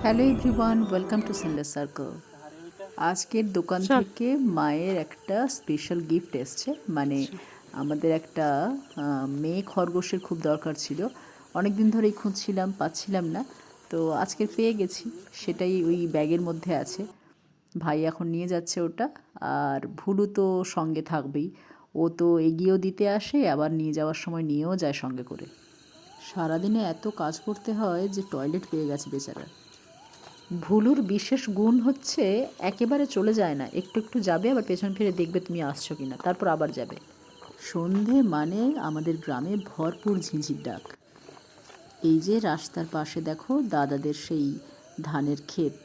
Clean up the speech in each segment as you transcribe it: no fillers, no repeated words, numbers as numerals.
Hello everyone, welcome to Sunday circle. আজকের দোকান থেকে মায়ের একটা স্পেশাল গিফট এসছে। মানে আমাদের একটা মেয়ে খরগোশের খুব দরকার ছিল, অনেক দিন ধরেই খুঁজছিলাম, পাচ্ছিলাম না। তো আজকের পেয়ে গেছি, সেটাই ওই ব্যাগের মধ্যে আছে। ভাই এখন নিয়ে যাচ্ছে ওটা। আর ভুলু তো সঙ্গে থাকবেই, ও তো এগিয়েও দিতে আসে, আবার নিয়ে যাওয়ার সময় নিয়েও যায় সঙ্গে করে। সারাদিনে এত কাজ করতে হয় যে টয়লেট পেয়ে গেছে বেচারা। ভুলুর বিশেষ গুণ হচ্ছে একেবারে চলে যায় না, একটু একটু যাবে, আবার পেছন ফিরে দেখবে তুমি আসছো কিনা, তারপর আবার যাবে। সন্ধে মানে আমাদের গ্রামে ভরপুর ঝিঁঝির ডাক। এই যে রাস্তার পাশে দেখো দাদাদের সেই ধানের ক্ষেত।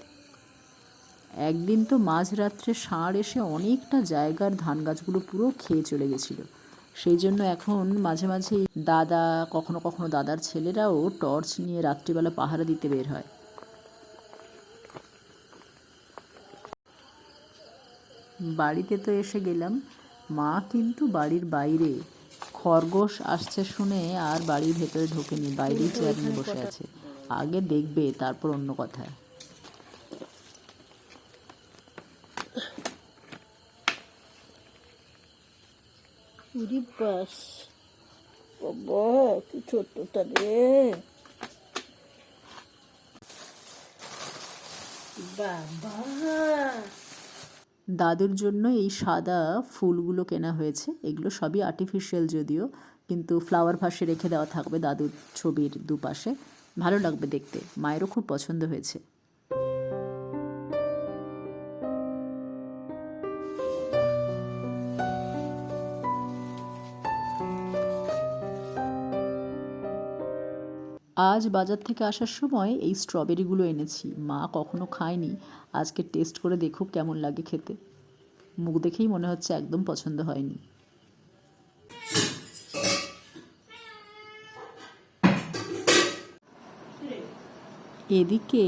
একদিন তো মাঝরাত্রে ষাঁড় এসে অনেকটা জায়গার ধান গাছগুলো পুরো খেয়ে চলে গেছিল। সেই জন্য এখন মাঝে মাঝেই দাদা, কখনো কখনো দাদার ছেলেরাও টর্চ নিয়ে রাত্রিবেলা পাহারা দিতে বের হয়। বাড়িতে তো এসে গেলাম, মা কিন্তু বাড়ির বাইরে। খরগোশ আসছে শুনে আর বাড়ির ভেতরে ঢোকেনি, বাইরেই চেয়ার নিয়ে বসে আছে। আগে দেখবে তারপর অন্য কথা। উরি বাস, বাবা কি ছোট্টটা রে, বাবা। দাদুর জন্য এই সাদা ফুলগুলো কেনা হয়েছে, এগুলো সবই আর্টিফিশিয়াল যদিও, কিন্তু ফ্লাওয়ার ভাসে রেখে দেওয়া থাকবে দাদুর ছবির দুপাশে। ভালো লাগবে দেখতে, মায়েরও খুব পছন্দ হয়েছে। আজ বাজার থেকে আসার সময় এই স্ট্রবেরিগুলো এনেছি, মা কখনো খায়নি, আজকে টেস্ট করে দেখুক কেমন লাগে খেতে। মুখ দেখেই মনে হচ্ছে একদম পছন্দ হয়নি। এদিকে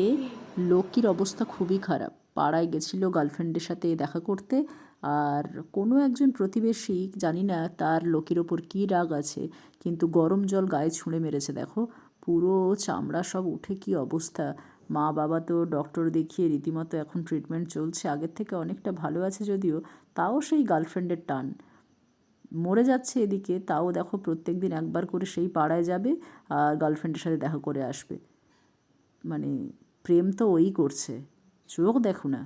লক্ষ্মীর অবস্থা খুবই খারাপ। পাড়ায় গেছিল গার্লফ্রেন্ডের সাথে দেখা করতে, আর কোনো একজন প্রতিবেশী, জানি না তার লক্ষ্মীর ওপর কী রাগ আছে, কিন্তু গরম জল গায়ে ছুঁড়ে মেরেছে। দেখো পুরো চামড়া সব উঠে কী অবস্থা। মা বাবা তো ডক্টর দেখিয়ে রীতিমতো এখন ট্রিটমেন্ট চলছে, আগের থেকে অনেকটা ভালো আছে যদিও, তাও সেই গার্লফ্রেন্ডের টান। মরে যাচ্ছে এদিকে, তাও দেখো প্রত্যেক দিন একবার করে সেই পাড়ায় যাবে আর গার্লফ্রেন্ডের সাথে দেখা করে আসবে। মানে প্রেম তো ওই করছে, চোখ দেখো না।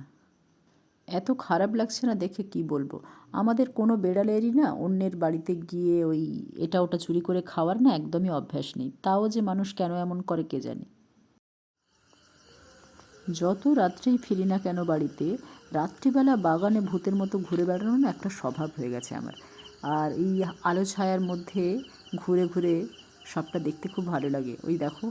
এত খারাপ লাগছে না দেখে, কি বলবো। আমাদের কোনো বেড়ালেরই না অন্যের বাড়িতে গিয়ে ওই এটা ওটা চুরি করে খাওয়ার না একদমই অভ্যাস নেই, তাও যে মানুষ কেন এমন করে কে জানে। যত রাত্রেই ফিরি না কেন বাড়িতে, রাত্রিবেলা বাগানে ভূতের মতো ঘুরে বেড়ানো না একটা স্বভাব হয়ে গেছে আমার। আর এই আলো ছায়ার মধ্যে ঘুরে ঘুরে সবটা দেখতে খুব ভালো লাগে। ওই দেখো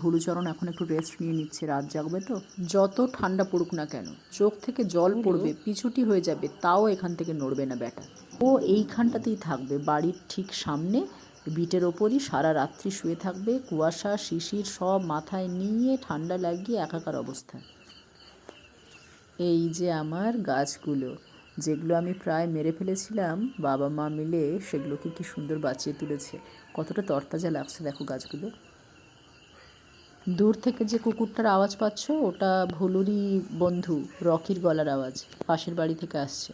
ভুলুচরণ এখন একটু রেস্ট নিয়ে নিচ্ছে, রাত জাগবে তো। যত ঠান্ডা পড়ুক না কেন, চোখ থেকে জল পড়বে, পিছুটি হয়ে যাবে, তাও এখান থেকে নড়বে না ব্যাটা। ও এইখানটাতেই থাকবে, বাড়ির ঠিক সামনে বিটের ওপরই সারা রাত্রি শুয়ে থাকবে। কুয়াশা শিশির সব মাথায় নিয়ে ঠান্ডা লাগিয়ে একাকার অবস্থা। এই যে আমার গাছগুলো, যেগুলো আমি প্রায় মেরে ফেলেছিলাম, বাবা মা মিলে সেগুলোকে কি সুন্দর বাঁচিয়ে তুলেছে। কতটা তরতাজা লাগছে দেখো গাছগুলো। দূর থেকে যে কুকুরটার আওয়াজ পাচ্ছ, ওটা ভুলুরই বন্ধু রকির গলার আওয়াজ, পাশের বাড়ি থেকে আসছে।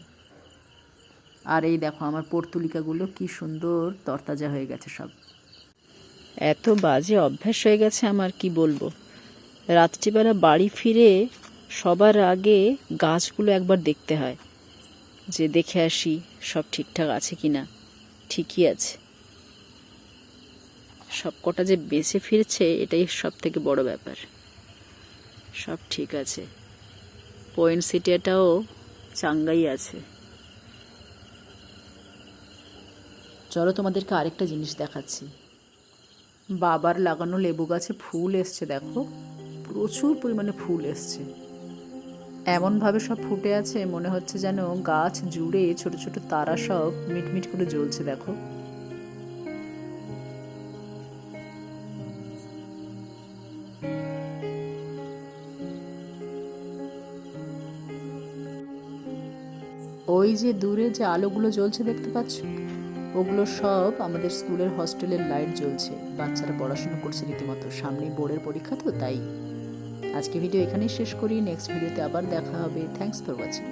আর এই দেখো আমার পর্তুলিকাগুলো কি সুন্দর তরতাজা হয়ে গেছে সব। এত বাজে অভ্যাস হয়ে গেছে আমার, কি বলবো। রাত্রিবেলা বাড়ি ফিরে সবার আগে গাছগুলো একবার দেখতে হয়, যে দেখে আসি সব ঠিকঠাক আছে কি না। ঠিকই আছে, সব কটা যে বেঁচে ফিরছে এটাই সব থেকে বড় ব্যাপার। সব ঠিক আছে, পয়েন্টসিটিয়াটাও চাঙ্গাই আছে। চলো তোমাদেরকে আরেকটা জিনিস দেখাচ্ছি। বাবার লাগানো লেবু গাছে ফুল এসছে দেখো, প্রচুর পরিমাণে ফুল এসছে। এমনভাবে সব ফুটে আছে মনে হচ্ছে যেন গাছ জুড়ে ছোট ছোট তারা সব মিটমিট করে জ্বলছে দেখো। ওই যে দূরে যে আলোগুলো জ্বলছে দেখতে পাচ্ছ, ওগুলো সব আমাদের স্কুলের হস্টেলের লাইট জ্বলছে। বাচ্চারা পড়াশোনা করছে রীতিমতো, সামনেই বোর্ডের পরীক্ষা তো তাই। আজকে ভিডিও এখানেই শেষ করি, নেক্সট ভিডিওতে আবার দেখা হবে। Thanks for watching.